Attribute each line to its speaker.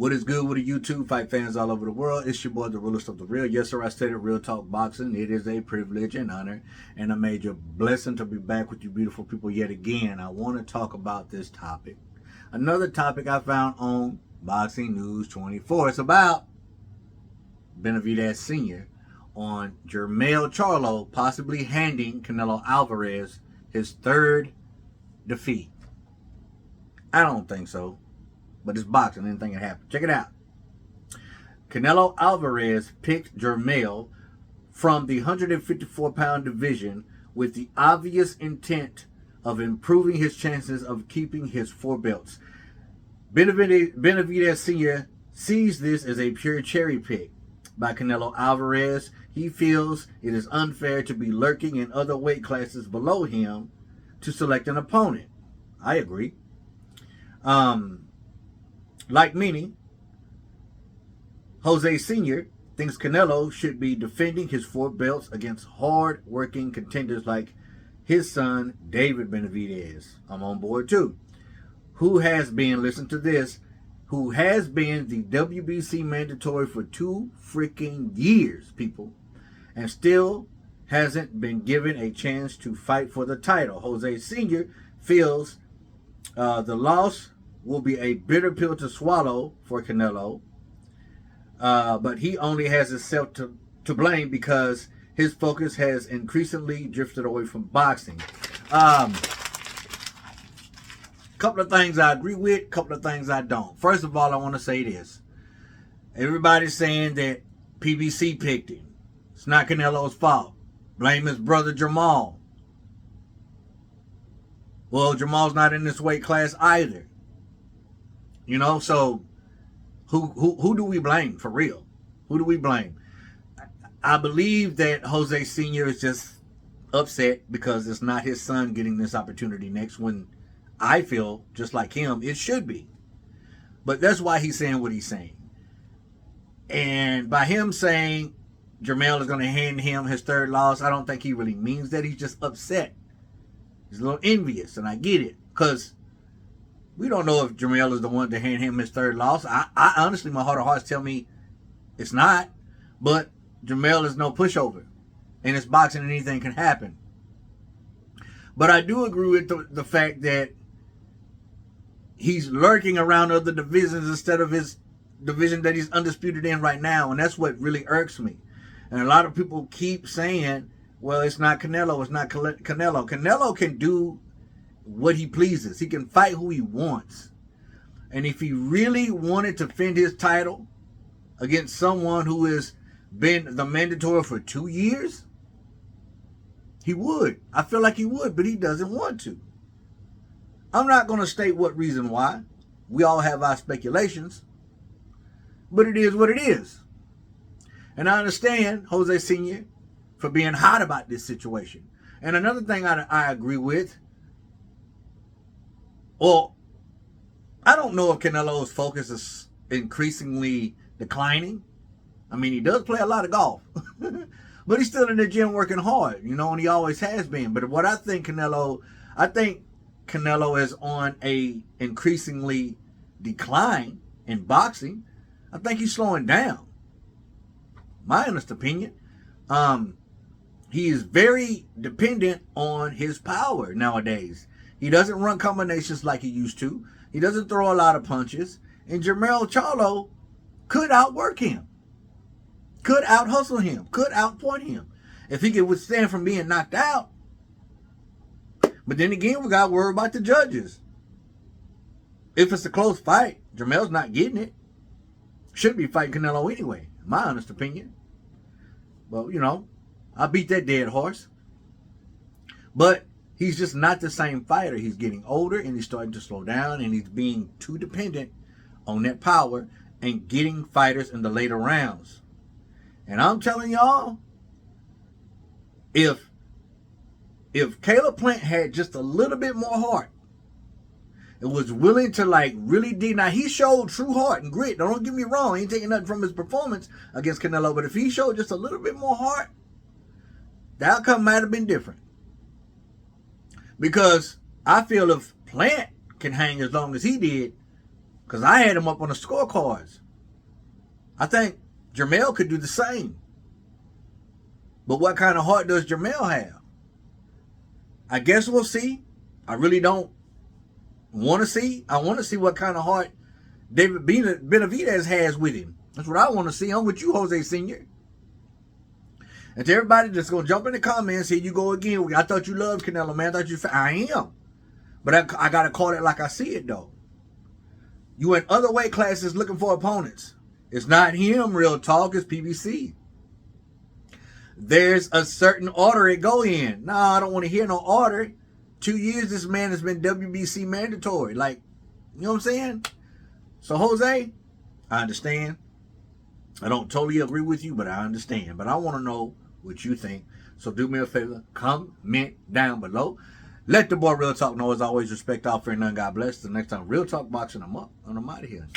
Speaker 1: What is good with the YouTube fight fans all over the world? It's your boy, the realest of the real. Yes, sir, I said it, Real Talk Boxing. It is a privilege and honor and a major blessing to be back with you beautiful people yet again. I want to talk about this topic. Another topic I found on Boxing News 24. It's about Benavidez Sr. on Jermell Charlo possibly handing Canelo Alvarez his third defeat. I don't think so. But it's boxing. Anything can happen. Check it out. Canelo Alvarez picked Jermell from the 154-pound division with the obvious intent of improving his chances of keeping his 4 belts. Benavidez Sr. sees this as a pure cherry pick by Canelo Alvarez. He feels it is unfair to be lurking in other weight classes below him to select an opponent. I agree. Like many, Jose Sr. thinks Canelo should be defending his 4 belts against hard-working contenders like his son, David Benavidez. I'm on board too. Who has been, listen to this, who has been the WBC mandatory for 2 freaking years, people, and still hasn't been given a chance to fight for the title. Jose Sr. feels the loss will be a bitter pill to swallow for Canelo, but he only has himself to blame because his focus has increasingly drifted away from boxing. Couple of things I agree with, couple of things I don't. First of all, I want to say this. Everybody's saying that PBC picked him. It's not Canelo's fault. Blame his brother Jermell. Well, Jermell's not in this weight class either. You know, so who do we blame for real? Who do we blame? I believe that Jose Sr. is just upset because it's not his son getting this opportunity next, when I feel, just like him, it should be. But that's why he's saying what he's saying. And by him saying Jermell is going to hand him his 3rd loss, I don't think he really means that. He's just upset. He's a little envious, and I get it. Because we don't know if Jermell is the one to hand him his 3rd loss. I honestly, my heart of hearts tell me it's not. But Jermell is no pushover. And it's boxing and anything can happen. But I do agree with the fact that he's lurking around other divisions instead of his division that he's undisputed in right now. And that's what really irks me. And a lot of people keep saying, well, it's not Canelo. It's not Canelo. Canelo can do what he pleases. He can fight who he wants. And if he really wanted to defend his title against someone who has been the mandatory for 2 years, he would. I feel like he would, but he doesn't want to. I'm not going to state what reason why. We all have our speculations. But it is what it is. And I understand Jose Sr. for being hot about this situation. And another thing I agree with, well, I don't know if Canelo's focus is increasingly declining. I mean, he does play a lot of golf. But he's still in the gym working hard, you know, and he always has been. But what I think Canelo is on a increasingly decline in boxing. I think he's slowing down. My honest opinion. He is very dependent on his power nowadays. He doesn't run combinations like he used to. He doesn't throw a lot of punches. And Jermell Charlo could outwork him. Could out-hustle him. Could outpoint him. If he could withstand from being knocked out. But then again, we got to worry about the judges. If it's a close fight, Jermell's not getting it. Should be fighting Canelo anyway. My honest opinion. Well, you know, I beat that dead horse. But he's just not the same fighter. He's getting older and he's starting to slow down, and he's being too dependent on that power and getting fighters in the later rounds. And I'm telling y'all, if Caleb Plant had just a little bit more heart, and was willing to really dig. Now, he showed true heart and grit. Don't get me wrong. He ain't taking nothing from his performance against Canelo. But if he showed just a little bit more heart, the outcome might have been different. Because I feel if Plant can hang as long as he did, Because I had him up on the scorecards. I think Jermell could do the same. But what kind of heart does Jermell have? I guess we'll see. I really don't want to see. I want to see what kind of heart David Benavidez has with him. That's what I want to see. I'm with you, Jose Sr. And to everybody that's going to jump in the comments, here you go again. I thought you loved Canelo, man. I am. But I got to call it like I see it, though. You in other weight classes looking for opponents. It's not him, real talk. It's PBC. There's a certain order it go in. No, I don't want to hear no order. 2 years this man has been WBC mandatory. Like, you know what I'm saying? So, Jose, I understand. I don't totally agree with you, but I understand. But I want to know what you think. So do me a favor. Comment down below. Let the boy Real Talk know. As always, respect all, fear none. God bless. The next time, Real Talk Boxing, I'm up. And I'm out of here.